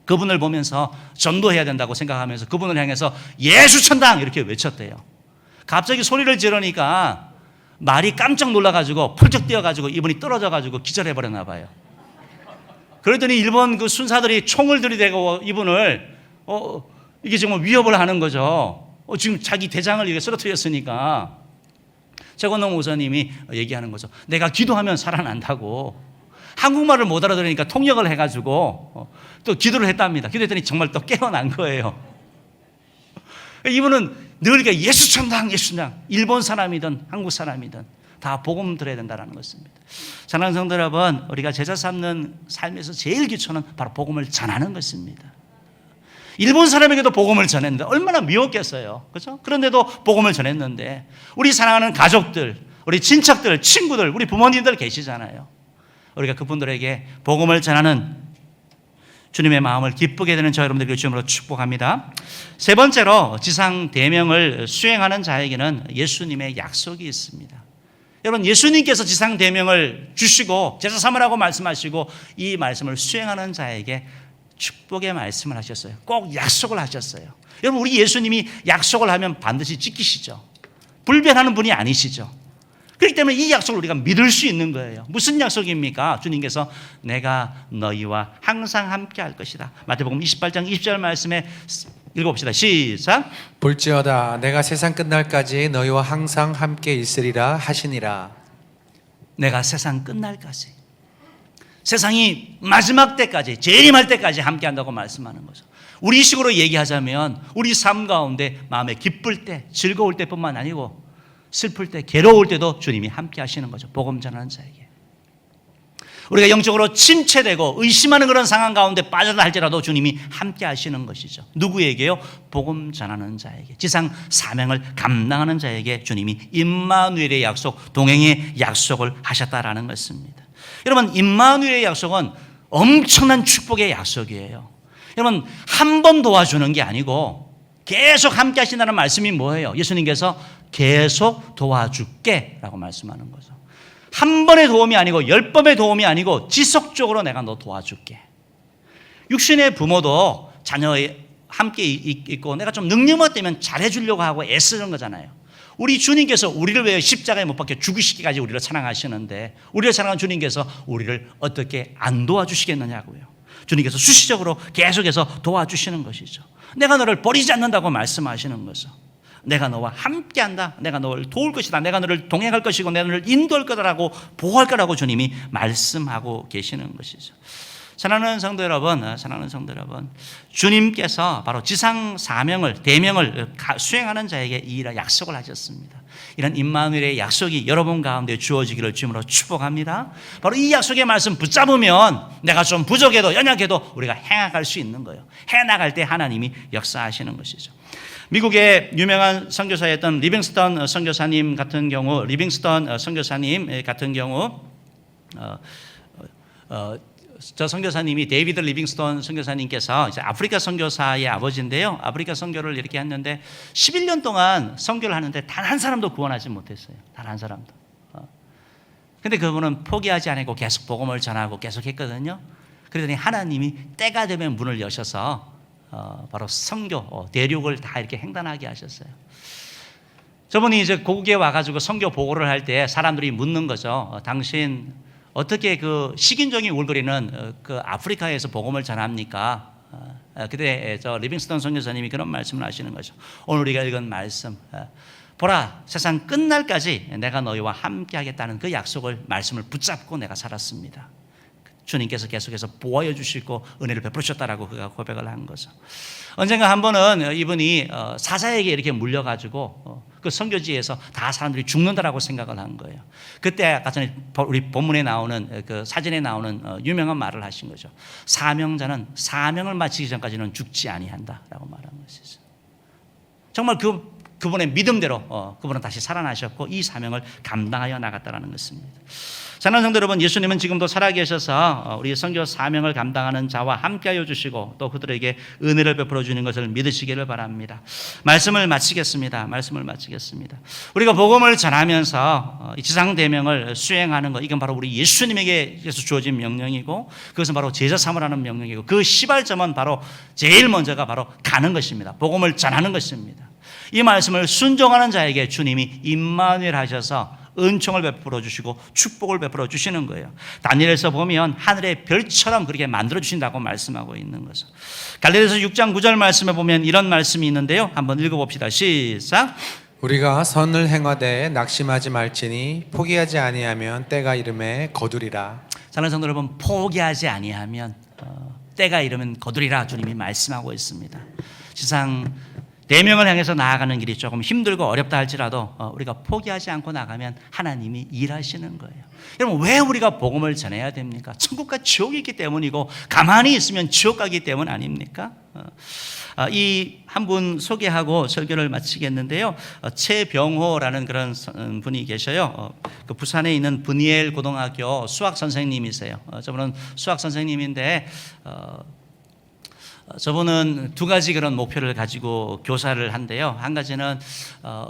그분을 보면서 전도해야 된다고 생각하면서 그분을 향해서 예수 천당 이렇게 외쳤대요. 갑자기 소리를 지르니까 말이 깜짝 놀라가지고 펄쩍 뛰어가지고 이분이 떨어져가지고 기절해버렸나 봐요. 그러더니 일본 그 순사들이 총을 들이대고 이분을 이게 정말 위협을 하는 거죠. 지금 자기 대장을 이렇게 쓰러뜨렸으니까. 최건동 목사님이 얘기하는 거죠. 내가 기도하면 살아난다고. 한국말을 못 알아들으니까 통역을 해가지고 또 기도를 했답니다. 기도했더니 정말 또 깨어난 거예요. 이분은 늘 이렇게 예수 천당, 예수 천당. 일본 사람이든 한국 사람이든 다 복음 들어야 된다는 것입니다. 사랑하는 성도 여러분, 우리가 제자 삼는 삶에서 제일 기초는 바로 복음을 전하는 것입니다. 일본 사람에게도 복음을 전했는데 얼마나 미웠겠어요. 그렇죠? 그런데도 복음을 전했는데 우리 사랑하는 가족들, 우리 친척들, 친구들, 우리 부모님들 계시잖아요. 우리가 그분들에게 복음을 전하는 주님의 마음을 기쁘게 되는 저 여러분들 주님으로 축복합니다. 세 번째로 지상 대명을 수행하는 자에게는 예수님의 약속이 있습니다. 여러분, 예수님께서 지상 대명을 주시고 제자 삼으라고 말씀하시고 이 말씀을 수행하는 자에게 축복의 말씀을 하셨어요. 꼭 약속을 하셨어요. 여러분, 우리 예수님이 약속을 하면 반드시 지키시죠. 불변하는 분이 아니시죠. 그렇기 때문에 이 약속을 우리가 믿을 수 있는 거예요. 무슨 약속입니까? 주님께서 내가 너희와 항상 함께 할 것이다. 마태복음 28장 20절 말씀에 읽어봅시다. 시작. 볼지어다 내가 세상 끝날까지 너희와 항상 함께 있으리라 하시니라. 내가 세상 끝날까지, 세상이 마지막 때까지, 재림할 때까지 함께 한다고 말씀하는 거죠. 우리 식으로 얘기하자면 우리 삶 가운데 마음에 기쁠 때, 즐거울 때뿐만 아니고 슬플 때, 괴로울 때도 주님이 함께 하시는 거죠. 복음 전하는 자에게. 우리가 영적으로 침체되고 의심하는 그런 상황 가운데 빠져다 할지라도 주님이 함께 하시는 것이죠. 누구에게요? 복음 전하는 자에게, 지상 사명을 감당하는 자에게 주님이 임마누엘의 약속, 동행의 약속을 하셨다라는 것입니다. 여러분, 임마누엘의 약속은 엄청난 축복의 약속이에요. 여러분, 한 번 도와주는 게 아니고 계속 함께 하신다는 말씀이 뭐예요? 예수님께서 계속 도와줄게 라고 말씀하는 거죠. 한 번의 도움이 아니고 10번의 도움이 아니고 지속적으로 내가 너 도와줄게. 육신의 부모도 자녀에 함께 있고 내가 좀 능력만 되면 잘해주려고 하고 애쓰는 거잖아요. 우리 주님께서 우리를 위해 십자가에 못 박혀 죽으시기까지 우리를 사랑하시는데 우리를 사랑하는 주님께서 우리를 어떻게 안 도와주시겠느냐고요. 주님께서 수시적으로 계속해서 도와주시는 것이죠. 내가 너를 버리지 않는다고 말씀하시는 거죠. 내가 너와 함께한다. 내가 너를 도울 것이다. 내가 너를 동행할 것이고 내가 너를 인도할 거다라고 보호할 거라고 주님이 말씀하고 계시는 것이죠. 사랑하는 성도 여러분, 주님께서 바로 지상 사명을, 대명을 수행하는 자에게 이 약속을 하셨습니다. 이런 임마누엘의 약속이 여러분 가운데 주어지기를 주님으로 축복합니다. 바로 이 약속의 말씀 붙잡으면 내가 좀 부족해도 연약해도 우리가 해나갈 수 있는 거예요. 해나갈 때 하나님이 역사하시는 것이죠. 미국의 유명한 선교사였던 리빙스턴 선교사님 같은 경우, 저 선교사님이 데이비드 리빙스턴 선교사님께서 이제 아프리카 선교사의 아버지인데요. 아프리카 선교를 이렇게 했는데 11년 동안 선교를 하는데 단 한 사람도 구원하지 못했어요. 단 한 사람도. 근데 그분은 포기하지 않고 계속 복음을 전하고 계속 했거든요. 그러더니 하나님이 때가 되면 문을 여셔서 바로 선교, 대륙을 다 이렇게 횡단하게 하셨어요. 저분이 이제 고국에 와가지고 선교 보고를 할 때 사람들이 묻는 거죠. 당신 어떻게 그 식인종이 울거리는 그 아프리카에서 복음을 전합니까? 그때 저 리빙스턴 선교사님이 그런 말씀을 하시는 거죠. 오늘 우리가 읽은 말씀, 보라, 세상 끝날까지 내가 너희와 함께 하겠다는 그 약속을, 말씀을 붙잡고 내가 살았습니다. 주님께서 계속해서 보호해 주시고 은혜를 베풀어 주셨다라고 그가 고백을 한 거죠. 언젠가 한 번은 이분이 사자에게 이렇게 물려가지고 그 선교지에서 다 사람들이 죽는다라고 생각을 한 거예요. 그때 아까 전에 우리 본문에 나오는 그 사진에 나오는 유명한 말을 하신 거죠. 사명자는 사명을 마치기 전까지는 죽지 아니한다라고 말한 것이죠. 정말 그분의 믿음대로 그분은 다시 살아나셨고 이 사명을 감당하여 나갔다라는 것입니다. 사랑하는 성도 여러분, 예수님은 지금도 살아계셔서 우리 선교 사명을 감당하는 자와 함께하여 주시고 또 그들에게 은혜를 베풀어 주는 것을 믿으시기를 바랍니다. 말씀을 마치겠습니다. 우리가 복음을 전하면서 이 지상 대명을 수행하는 것, 이건 바로 우리 예수님에게서 주어진 명령이고 그것은 바로 제자 삼으라는 명령이고 그 시발점은 바로 제일 먼저가 바로 가는 것입니다. 복음을 전하는 것입니다. 이 말씀을 순종하는 자에게 주님이 임마누엘 하셔서 은총을 베풀어 주시고 축복을 베풀어 주시는 거예요. 다니엘에서 보면 하늘의 별처럼 그렇게 만들어 주신다고 말씀하고 있는 거죠. 갈라디아서 6장 9절 말씀에 보면 이런 말씀이 있는데요. 한번 읽어봅시다. 시작. 우리가 선을 행하되 낙심하지 말지니 포기하지 아니하면 때가 이름에 거두리라. 사랑하는 성도 여러분, 포기하지 아니하면 때가 이르면 거두리라 주님이 말씀하고 있습니다. 세상 대명을 향해서 나아가는 길이 조금 힘들고 어렵다 할지라도 우리가 포기하지 않고 나가면 하나님이 일하시는 거예요. 여러분, 왜 우리가 복음을 전해야 됩니까? 천국과 지옥이 있기 때문이고 가만히 있으면 지옥 가기 때문 아닙니까? 이 한 분 소개하고 설교를 마치겠는데요. 최병호라는 그런 분이 계셔요. 그 부산에 있는 분이엘 고등학교 수학 선생님이세요. 저분은 수학 선생님인데 저분은 두 가지 그런 목표를 가지고 교사를 한대요. 한 가지는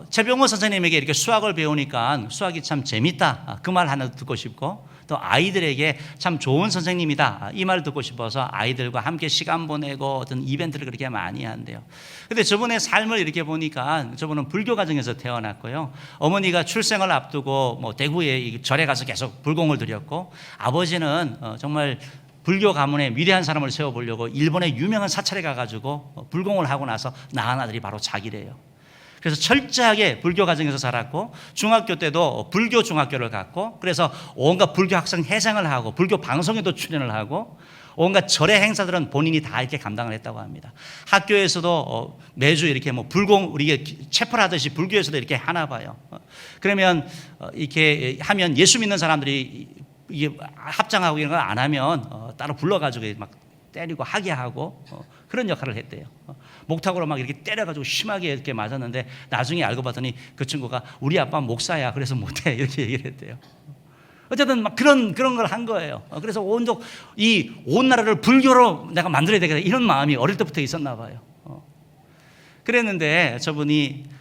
최병호 선생님에게 이렇게 수학을 배우니까 수학이 참 재밌다, 그 말 하나 듣고 싶고, 또 아이들에게 참 좋은 선생님이다, 이 말을 듣고 싶어서 아이들과 함께 시간 보내고 어떤 이벤트를 그렇게 많이 한대요. 근데 저분의 삶을 이렇게 보니까 저분은 불교 가정에서 태어났고요. 어머니가 출생을 앞두고 뭐 대구에 절에 가서 계속 불공을 드렸고, 아버지는 정말 불교 가문에 위대한 사람을 세워보려고 일본의 유명한 사찰에 가가지고 불공을 하고 나서 낳은 아들이 바로 자기래요. 그래서 철저하게 불교 가정에서 자랐고 중학교 때도 불교 중학교를 갔고, 그래서 온갖 불교 학생 회장을 하고 불교 방송에도 출연을 하고 온갖 절의 행사들은 본인이 다 이렇게 감당을 했다고 합니다. 학교에서도 매주 이렇게 뭐 불공, 우리가 체포를 하듯이 불교에서도 이렇게 하나 봐요. 그러면 이렇게 하면 예수 믿는 사람들이 이게 합장하고 이런 걸 안 하면 따로 불러가지고 막 때리고 하게 하고 그런 역할을 했대요. 목탁으로 막 이렇게 때려가지고 심하게 이렇게 맞았는데 나중에 알고 봤더니 그 친구가 우리 아빠 목사야, 그래서 못해, 이렇게 얘기를 했대요. 어쨌든 막 그런 걸 한 거예요. 그래서 온 나라를 불교로 내가 만들어야 되겠다, 이런 마음이 어릴 때부터 있었나 봐요. 그랬는데 저분이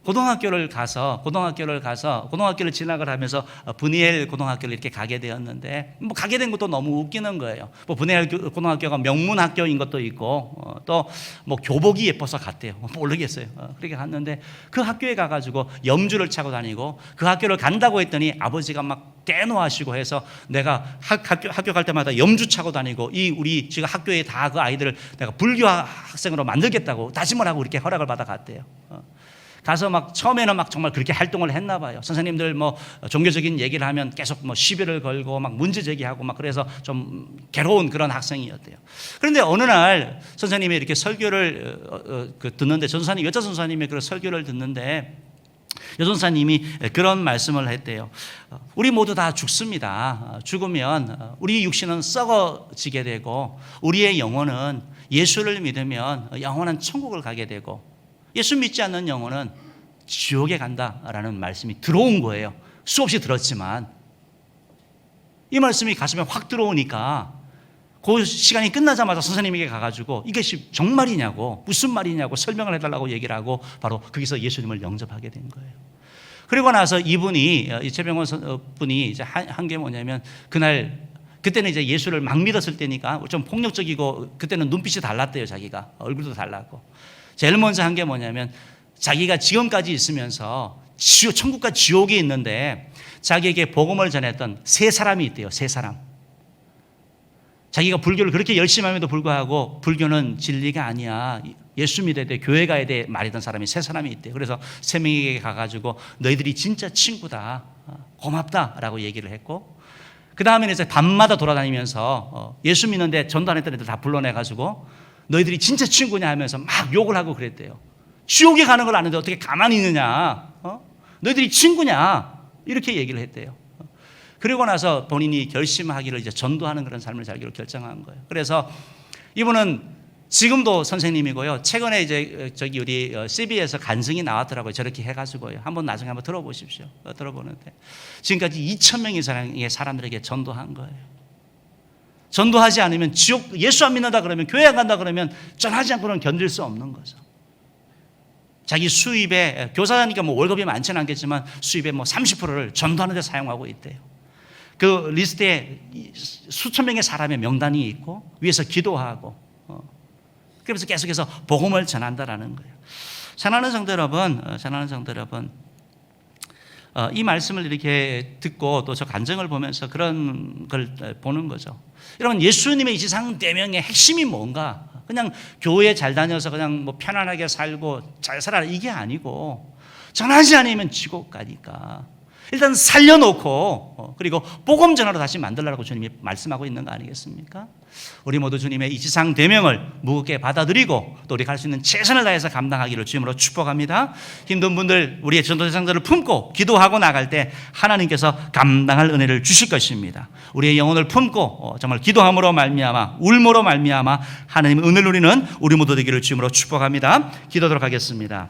고등학교를 진학을 하면서 분이엘 고등학교를 이렇게 가게 되었는데, 뭐 가게 된 것도 너무 웃기는 거예요. 뭐 분이엘 고등학교가 명문 학교인 것도 있고 또 뭐 교복이 예뻐서 갔대요. 모르겠어요. 그렇게 갔는데 그 학교에 가가지고 염주를 차고 다니고, 그 학교를 간다고 했더니 아버지가 막 깨노하시고 해서 내가 학교 갈 때마다 염주 차고 다니고 우리 지금 학교에 다 그 아이들을 내가 불교 학생으로 만들겠다고 다짐을 하고 이렇게 허락을 받아 갔대요. 가서 막 처음에는 막 정말 그렇게 활동을 했나 봐요. 선생님들 뭐 종교적인 얘기를 하면 계속 뭐 시비를 걸고 막 문제 제기하고 막, 그래서 좀 괴로운 그런 학생이었대요. 그런데 어느 날 선생님이 이렇게 설교를 듣는데, 여자 전사님의 그런 설교를 듣는데 여전사님이 그런 말씀을 했대요. 우리 모두 다 죽습니다. 죽으면 우리 육신은 썩어지게 되고 우리의 영혼은 예수를 믿으면 영원한 천국을 가게 되고, 예수 믿지 않는 영혼은 지옥에 간다라는 말씀이 들어온 거예요. 수없이 들었지만 이 말씀이 가슴에 확 들어오니까 그 시간이 끝나자마자 선생님에게 가가지고 이것이 정말이냐고, 무슨 말이냐고 설명을 해달라고 얘기를 하고 바로 거기서 예수님을 영접하게 된 거예요. 그리고 나서 이분이, 최병원 분이 이제 한 게 뭐냐면, 그때는 이제 예수를 막 믿었을 때니까 좀 폭력적이고 그때는 눈빛이 달랐대요. 자기가 얼굴도 달랐고, 제일 먼저 한 게 뭐냐면, 자기가 지금까지 있으면서 천국과 지옥이 있는데 자기에게 복음을 전했던 세 사람이 있대요. 세 사람. 자기가 불교를 그렇게 열심히 함에도 불구하고 불교는 진리가 아니야, 예수 믿어야 돼, 교회 가야 돼 말했던 사람이 세 사람이 있대요. 그래서 세 명에게 가가지고 너희들이 진짜 친구다, 고맙다라고 얘기를 했고, 그 다음에는 이제 밤마다 돌아다니면서 예수 믿는데 전도 안 했던 애들 다 불러내가지고 너희들이 진짜 친구냐 하면서 막 욕을 하고 그랬대요. 지옥에 가는 걸 아는데 어떻게 가만히 있느냐? 너희들이 친구냐? 이렇게 얘기를 했대요. 그리고 나서 본인이 결심하기를 이제 전도하는 그런 삶을 살기로 결정한 거예요. 그래서 이분은 지금도 선생님이고요. 최근에 이제 저기 우리 CB에서 간증이 나왔더라고요. 저렇게 해가지고요. 한번 나중에 한번 들어보십시오. 들어보는데 지금까지 2,000명 이상의 사람들에게 전도한 거예요. 전도하지 않으면 지옥, 예수 안 믿는다 그러면, 교회 안 간다 그러면 전하지 않고는 견딜 수 없는 거죠. 자기 수입에, 교사니까 뭐 월급이 많지는 않겠지만 수입의 뭐 30%를 전도하는 데 사용하고 있대요. 그 리스트에 수천 명의 사람의 명단이 있고 위에서 기도하고, 그래서 계속해서 복음을 전한다라는 거예요. 사랑하는 성도 여러분, 이 말씀을 이렇게 듣고 또 저 간증을 보면서 그런 걸 보는 거죠. 여러분, 예수님의 이 지상 대명의 핵심이 뭔가? 그냥 교회 잘 다녀서 그냥 뭐 편안하게 살고 잘 살아라 이게 아니고, 전하지 않으면 지옥 가니까 일단 살려놓고 그리고 복음 전하러 다시 만들라고 주님이 말씀하고 있는 거 아니겠습니까? 우리 모두 주님의 이 지상 대명을 무겁게 받아들이고 또 우리가 할 수 있는 최선을 다해서 감당하기를 주님으로 축복합니다. 힘든 분들, 우리의 전도 대상자를 품고 기도하고 나갈 때 하나님께서 감당할 은혜를 주실 것입니다. 우리의 영혼을 품고 정말 기도함으로 말미암아, 울므로 말미암아 하나님의 은혜를 누리는 우리 모두 되기를 주님으로 축복합니다. 기도하도록 하겠습니다.